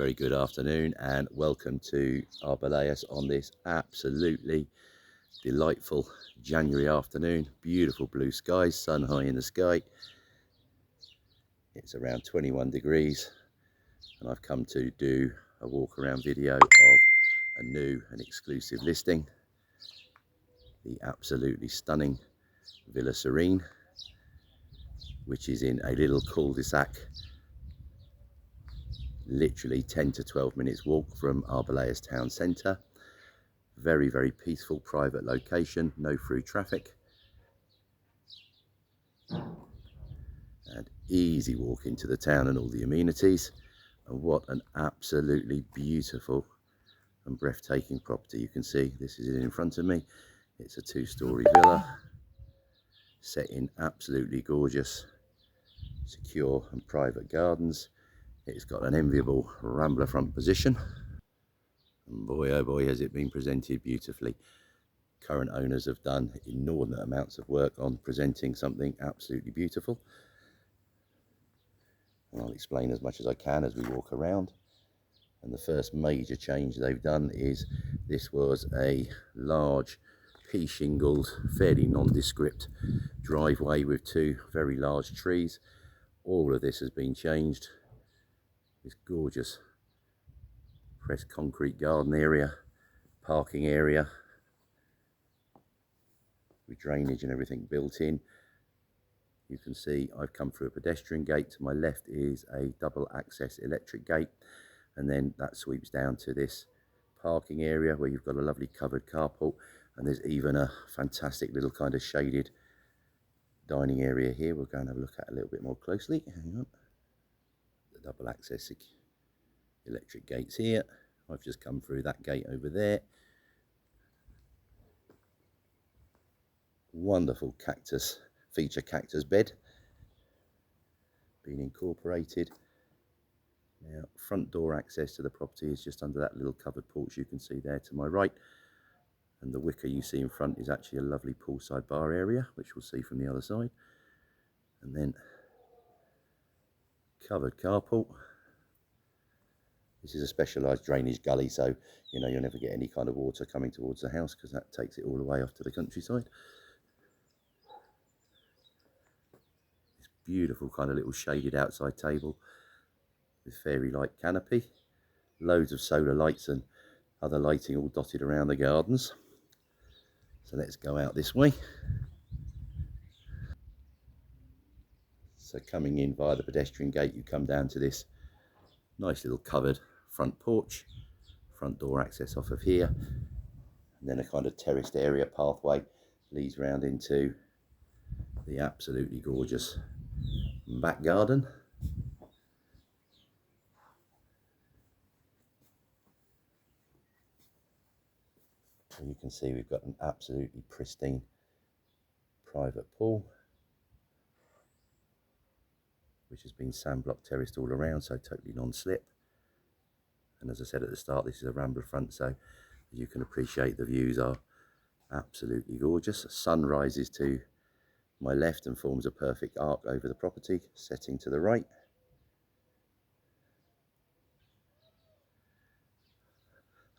very good afternoon and welcome to Arboleas on this absolutely delightful January afternoon. Beautiful blue skies, sun high in the sky. It's around 21 degrees and I've come to do a walk around video of a new and exclusive listing. The absolutely stunning Villa Serene, which is in a little cul-de-sac, literally 10 to 12 minutes walk from Arboleas town centre. Very, very peaceful private location, no through traffic, and easy walk into the town and all the amenities. And what an absolutely beautiful and breathtaking property. You can see this is it in front of me. It's a two-storey villa set in absolutely gorgeous, secure and private gardens. It's got an enviable rambla front position, and boy oh boy has it been presented beautifully. Current owners have done inordinate amounts of work on presenting something absolutely beautiful, and I'll explain as much as I can as we walk around. And the first major change they've done is this was a large pea shingled, fairly nondescript driveway with two very large trees. All of this has been changed. This gorgeous pressed concrete garden area, parking area with drainage and everything built in. You can see I've come through a pedestrian gate. To my left is a double access electric gate, and then that sweeps down to this parking area where you've got a lovely covered carport, and there's even a fantastic little kind of shaded dining area here. We'll go and have a look at a little bit more closely. Hang on. The double access electric gates here. I've just come through that gate over there. Wonderful feature cactus bed being incorporated. Now, front door access to the property is just under that little covered porch you can see there to my right, and the wicker you see in front is actually a lovely poolside bar area, which we'll see from the other side. And then covered carport. This is a specialised drainage gully, so you know you'll never get any kind of water coming towards the house because that takes it all the way off to the countryside. This beautiful kind of little shaded outside table with fairy-like canopy, loads of solar lights and other lighting all dotted around the gardens. So let's go out this way. So coming in via the pedestrian gate, you come down to this nice little covered front porch, front door access off of here, and then a kind of terraced area pathway leads round into the absolutely gorgeous back garden. So you can see we've got an absolutely pristine private pool, which has been sandblock terraced all around, so totally non-slip. And as I said at the start, this is a rambler front, so as you can appreciate, the views are absolutely gorgeous. The sun rises to my left and forms a perfect arc over the property, setting to the right.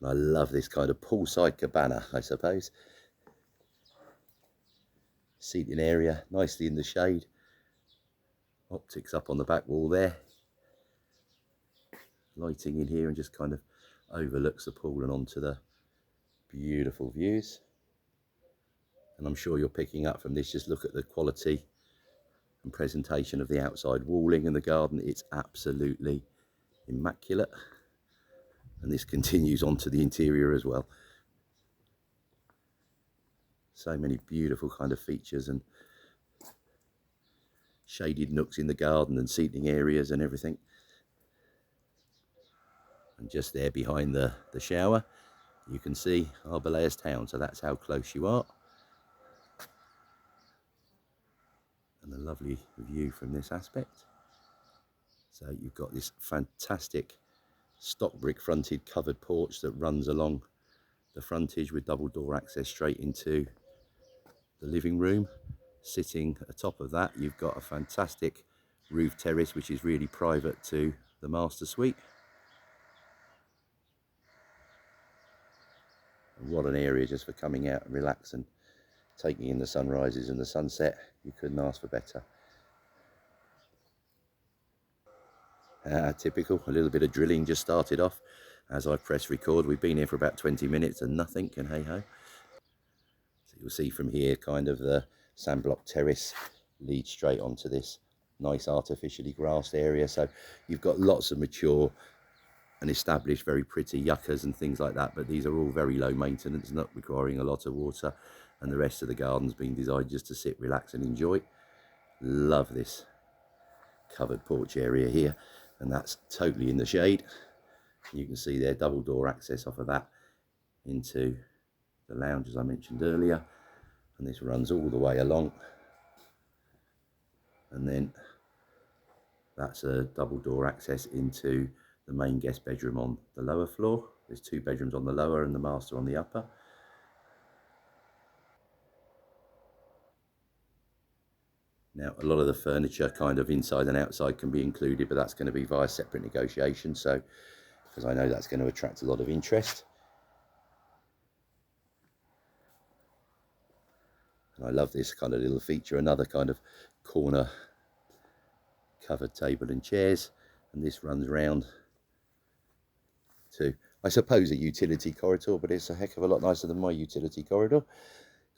And I love this kind of poolside cabana, I suppose. Seating area, nicely in the shade. Optics up on the back wall there. Lighting in here and just kind of overlooks the pool and onto the beautiful views. And I'm sure you're picking up from this, just look at the quality and presentation of the outside walling and the garden. It's absolutely immaculate. And this continues onto the interior as well. So many beautiful kind of features and shaded nooks in the garden and seating areas and everything. And just there behind the shower, you can see Arboleas town, so that's how close you are. And a lovely view from this aspect. So you've got this fantastic stock brick fronted covered porch that runs along the frontage with double door access straight into the living room. Sitting atop of that, you've got a fantastic roof terrace, which is really private to the master suite. What an area just for coming out and relax and taking in the sunrises and the sunset. You couldn't ask for better. Typical, a little bit of drilling just started off as I press record. We've been here for about 20 minutes and nothing, and hey ho. So you'll see from here kind of the sandblock terrace leads straight onto this nice artificially grassed area. So you've got lots of mature and established very pretty yuccas and things like that, but these are all very low maintenance, not requiring a lot of water, and the rest of the garden's been designed just to sit, relax and enjoy. Love this covered porch area here, and that's totally in the shade. You can see there double door access off of that into the lounge as I mentioned earlier, and this runs all the way along, and then that's a double door access into the main guest bedroom on the lower floor. There's 2 bedrooms on the lower and the master on the upper. Now, a lot of the furniture kind of inside and outside can be included, but that's going to be via separate negotiation. So, because I know that's going to attract a lot of interest. And I love this kind of little feature, another kind of corner covered table and chairs. And this runs round to, I suppose, a utility corridor, but it's a heck of a lot nicer than my utility corridor.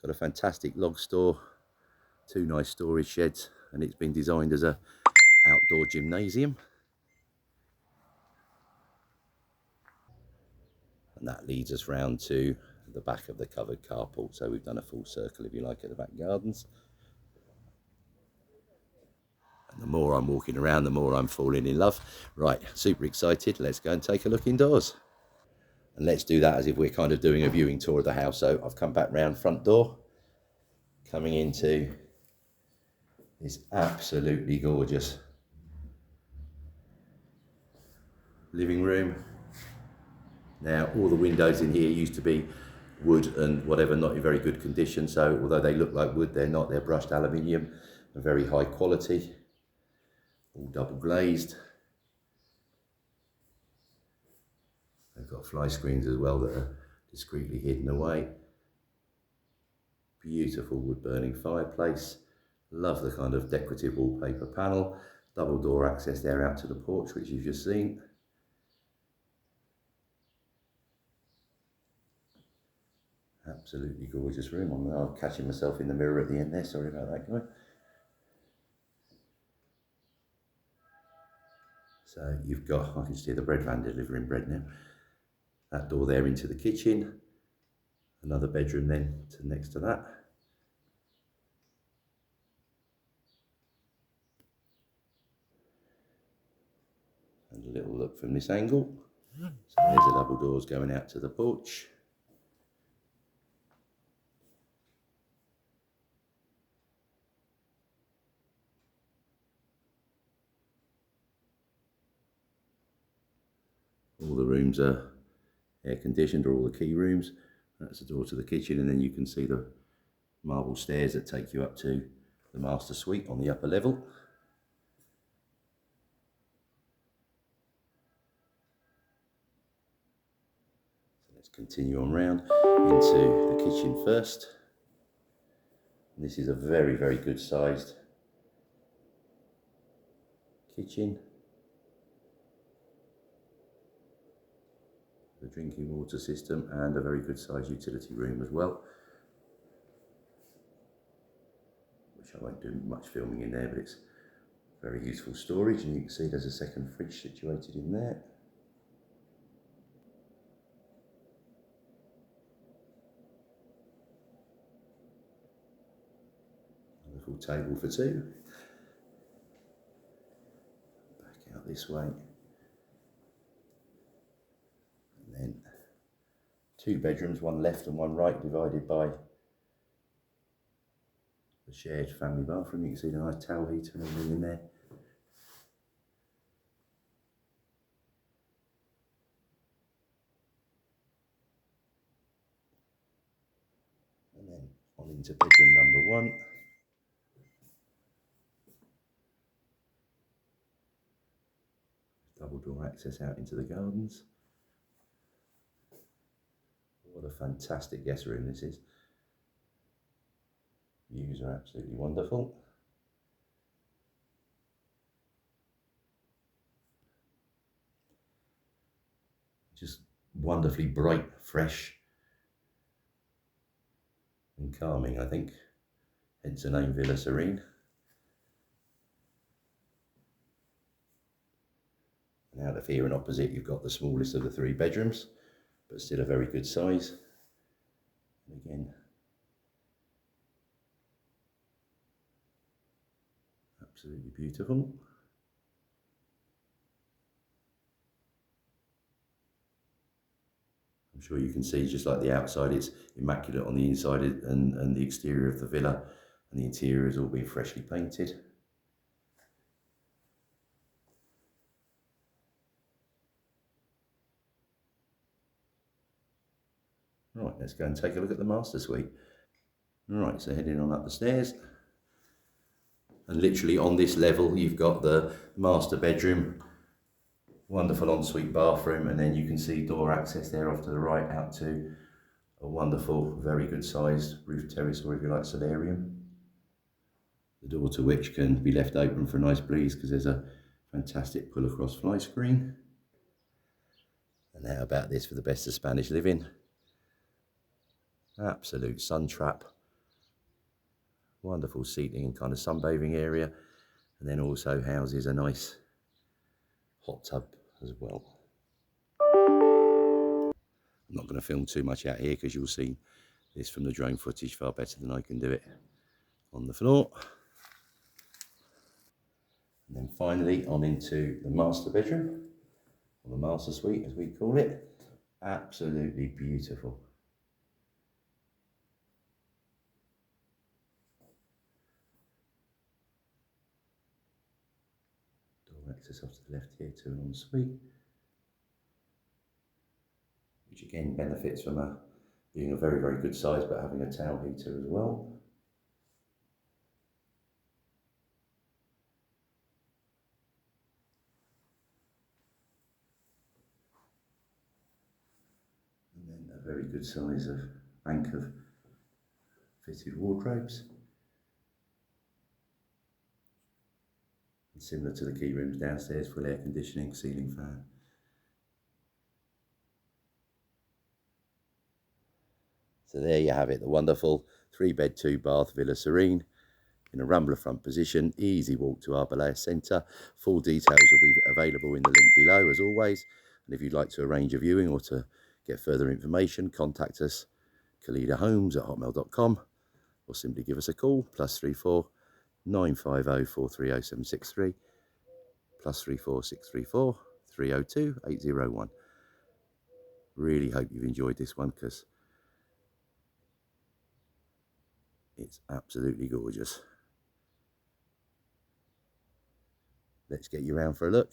Got a fantastic log store, 2 nice storage sheds, and it's been designed as a outdoor gymnasium. And that leads us round to the back of the covered carport. So we've done a full circle, if you like, at the back gardens. And the more I'm walking around, the more I'm falling in love. Right, super excited. Let's go and take a look indoors. And let's do that as if we're kind of doing a viewing tour of the house. So I've come back round front door, coming into this absolutely gorgeous living room. Now, all the windows in here used to be wood and whatever, not in very good condition. So although they look like wood, they're not. They're brushed aluminium and very high quality, all double glazed. They've got fly screens as well that are discreetly hidden away. Beautiful wood burning fireplace. Love the kind of decorative wallpaper panel. Double door access there out to the porch, which you've just seen. Absolutely gorgeous room. I'm now catching myself in the mirror at the end there. Sorry about that, guy. So you've got, I can see the bread van delivering bread now. That door there into the kitchen. Another bedroom then to next to that. And a little look from this angle. So there's the double doors going out to the porch. All the rooms are air conditioned, or all the key rooms. That's the door to the kitchen, and then you can see the marble stairs that take you up to the master suite on the upper level. So let's continue on round into the kitchen first. And this is a very, very good sized kitchen. The drinking water system and a very good sized utility room as well, which I won't do much filming in there, but it's very useful storage. And you can see there's a second fridge situated in there. And a full table for 2. Back out this way. And then 2 bedrooms, one left and one right, divided by the shared family bathroom. You can see the nice towel heater and everything in there. And then on into bedroom number 1. Double door access out into the gardens. What a fantastic guest room this is. Views are absolutely wonderful. Just wonderfully bright, fresh and calming, I think. Hence the name Villa Serene. And out of here and opposite, you've got the smallest of the 3 bedrooms, but still a very good size. And again, absolutely beautiful. I'm sure you can see, just like the outside, it's immaculate on the inside, and the exterior of the villa, and the interior has all been freshly painted. Right, let's go and take a look at the master suite. Right, so heading on up the stairs. And literally on this level, you've got the master bedroom, wonderful ensuite bathroom, and then you can see door access there off to the right out to a wonderful, very good sized roof terrace, or if you like, solarium. The door to which can be left open for a nice breeze because there's a fantastic pull across fly screen. And how about this for the best of Spanish living? Absolute sun trap. Wonderful seating and kind of sunbathing area. And then also houses a nice hot tub as well. I'm not going to film too much out here because you'll see this from the drone footage far better than I can do it on the floor. And then finally on into the master bedroom, or the master suite as we call it. Absolutely beautiful. Door access off to the left here to an ensuite, which again benefits from being a very, very good size, but having a towel heater as well. And then a very good size of bank of fitted wardrobes. And similar to the key rooms downstairs, full air conditioning, ceiling fan. So there you have it, the wonderful 3-bed, 2-bath Villa Serene in a rambla front position, easy walk to Arboleas Centre. Full details will be available in the link below as always. And if you'd like to arrange a viewing or to get further information, contact us, khalidahomes@hotmail.com, or simply give us a call, +34 950 430 763, +34 634 302 801. Really hope you've enjoyed this one because it's absolutely gorgeous. Let's get you round for a look.